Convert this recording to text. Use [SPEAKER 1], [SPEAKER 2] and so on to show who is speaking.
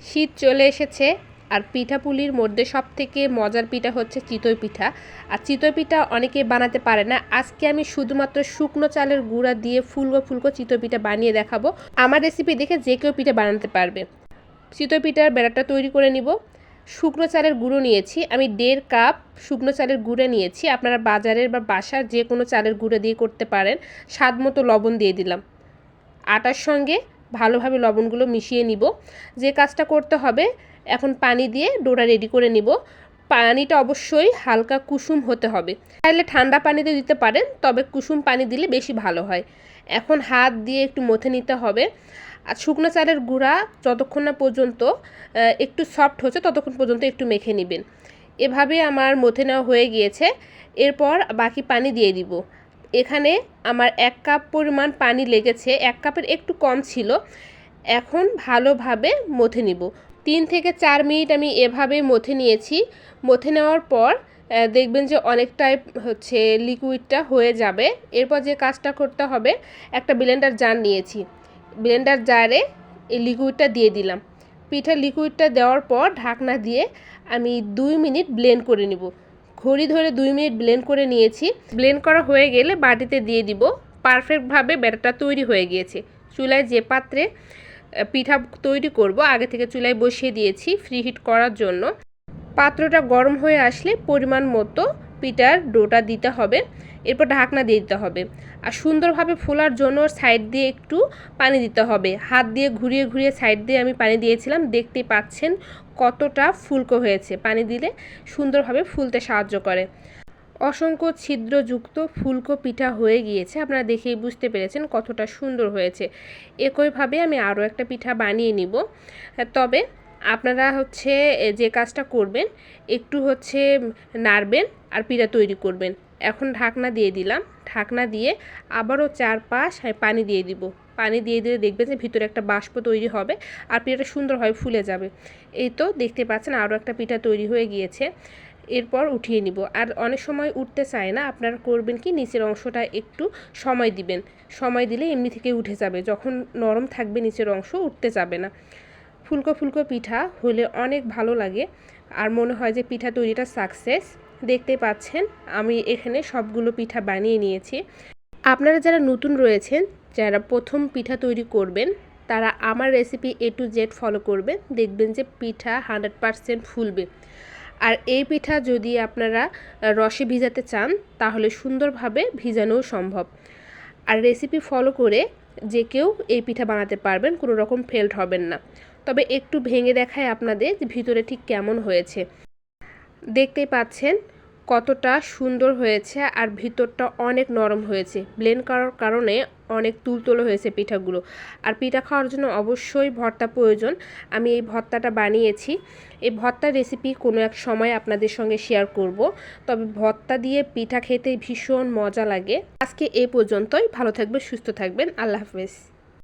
[SPEAKER 1] শীত চলে এসেছে আর পিঠাপুলির মধ্যে সবথেকে মজার পিঠা হচ্ছে চিতই পিঠা। আর চিতই পিঠা অনেকে বানাতে পারে না। আজকে আমি শুধুমাত্র শুকনো চালের গুঁড়া দিয়ে ফুলকো ফুলকো চিতই পিঠা বানিয়ে দেখাবো। আমার রেসিপি দেখে যে কেউ পিঠা বানাতে পারবে। চিতই পিঠার ব্যাটারটা তৈরি করে নিব। শুকনো চালের গুঁড়ো নিয়েছি আমি 1.5 কাপ শুকনো চালের গুঁড়ো নিয়েছি। আপনারা বাজারের বা বাসার যে কোনো চালের গুঁড়ো দিয়ে করতে পারেন। স্বাদ মতো লবণ দিয়ে দিলাম। আটার সঙ্গে ভালোভাবে লবণগুলো মিশিয়ে নিব। যে কাজটা করতে হবে, এখন পানি দিয়ে ডোটা রেডি করে নিব। পানিটা অবশ্যই হালকা কুসুম হতে হবে। চাইলে ঠান্ডা পানিতে দিতে পারেন, তবে কুসুম পানি দিলে বেশি ভালো হয়। এখন হাত দিয়ে একটু মথে নিতে হবে। আর শুকনো চালের গুঁড়া যতক্ষণ না পর্যন্ত একটু সফট হচ্ছে ততক্ষণ পর্যন্ত একটু মেখে নেবেন। এভাবে আমার মথে নেওয়া হয়ে গিয়েছে। এরপর বাকি পানি দিয়ে দিব। এখানে আমার 1 কাপ পরিমাণ পানি লেগেছে, 1 কাপের একটু কম ছিল। এখন ভালোভাবে মথে নিব। 3 থেকে 4 মিনিট আমি এভাবে মথে নিয়েছি। মথে নেওয়ার পর দেখবেন যে অনেকটাই হচ্ছে লিকুইডটা হয়ে যাবে। এরপর যে কাজটা করতে হবে, একটা ব্লেন্ডার জার নিয়েছি। ব্লেন্ডার জারে এই লিকুইডটা দিয়ে দিলাম। পিঠার লিকুইডটা দেওয়ার পর ঢাকনা দিয়ে আমি 2 মিনিট ব্লেন্ড করে নিব। ঘড়ি ধরে 2 মিনিট ব্লেন্ড করে নিয়েছি। ব্লেন্ড করা হয়ে গেলে বাটিতে দিয়ে দিব। পারফেক্টভাবে ব্যাটারটা তৈরি হয়ে গিয়েছে। চুলায় যে পাত্রে পিঠা তৈরি করব আগে থেকে চুলায় বসিয়ে দিয়েছি ফ্রি হিট করার জন্য। পাত্রটা গরম হয়ে আসলে পরিমাণ মতো পিঠার ডোটা দিতে হবে। এরপর ঢাকনা দিয়ে দিতে হবে। আর সুন্দরভাবে ফোলার জন্য সাইড দিয়ে একটু পানি দিতে হবে। হাত দিয়ে ঘুরিয়ে ঘুরিয়ে সাইড দিয়ে আমি পানি দিয়েছিলাম। দেখতেই পাচ্ছেন কতটা ফুলকো হয়েছে। পানি দিলে সুন্দরভাবে ফুলতে সাহায্য করে। অসংখ্য ছিদ্রযুক্ত ফুলকো পিঠা হয়ে গিয়েছে। আপনারা দেখেই বুঝতে পেরেছেন কতটা সুন্দর হয়েছে। একইভাবে আমি আরও একটা পিঠা বানিয়ে নিব। তবে আপনারা হচ্ছে যে কাজটা করবেন, একটু হচ্ছে নাড়বেন আর পিঠা তৈরি করবেন। এখন ঢাকনা দিয়ে দিলাম। ঢাকনা দিয়ে আবারও 4-5 পানি দিয়ে দিব। পানি দিয়ে দিলে দেখবেন যে ভিতরে একটা বাষ্প তৈরি হবে আর পিঠাটা সুন্দরভাবে ফুলে যাবে। এই তো দেখতে পাচ্ছেন আরও একটা পিঠা তৈরি হয়ে গিয়েছে। এরপর উঠিয়ে নিব। আর অনেক সময় উঠতে চায় না, আপনারা করবেন কি নিচের অংশটা একটু সময় দিবেন। সময় দিলে এমনি থেকে উঠে যাবে। যখন নরম থাকবে নিচের অংশ উঠতে যাবে না। ফুলকো ফুলকো পিঠা হলে অনেক ভালো লাগে আর মনে হয় যে পিঠা তৈরিটা সাকসেস। দেখতে পাচ্ছেন আমি এখানে সবগুলো পিঠা বানিয়ে নিয়েছি। আপনারা যারা নতুন রয়েছেন, যারা প্রথম পিঠা তৈরি করবেন, তারা আমার recipe A to Z follow করবেন। দেখবেন যে পিঠা 100% ফুলবে। আর এই পিঠা যদি আপনারা রসে ভিজাতে চান তাহলে সুন্দরভাবে ভিজানোও সম্ভব। আর রেসিপি ফলো করে যে কেউ এই পিঠা বানাতে পারবেন, কোনো রকম ফেল্ট হবেন না। তবে একটু ভেঙে দেখায় আপনাদের যে ভিতরে ঠিক কেমন হয়েছে। দেখতেই পাচ্ছেন কতটা সুন্দর হয়েছে আর ভিতরটা অনেক নরম হয়েছে। ব্লেন্ড করার কারণে অনেক তুলতুলে হয়েছে পিঠাগুলো। আর পিঠা খাওয়ার জন্য অবশ্যই ভর্তা প্রয়োজন। আমি এই ভর্তাটা বানিয়েছি। এই ভর্তার রেসিপি কোনো এক সময় আপনাদের সঙ্গে শেয়ার করব। তবে ভর্তা দিয়ে পিঠা খেতে ভীষণ মজা লাগে। আজকে এই পর্যন্তই। ভালো থাকবেন, সুস্থ থাকবেন। আল্লাহ হাফেজ।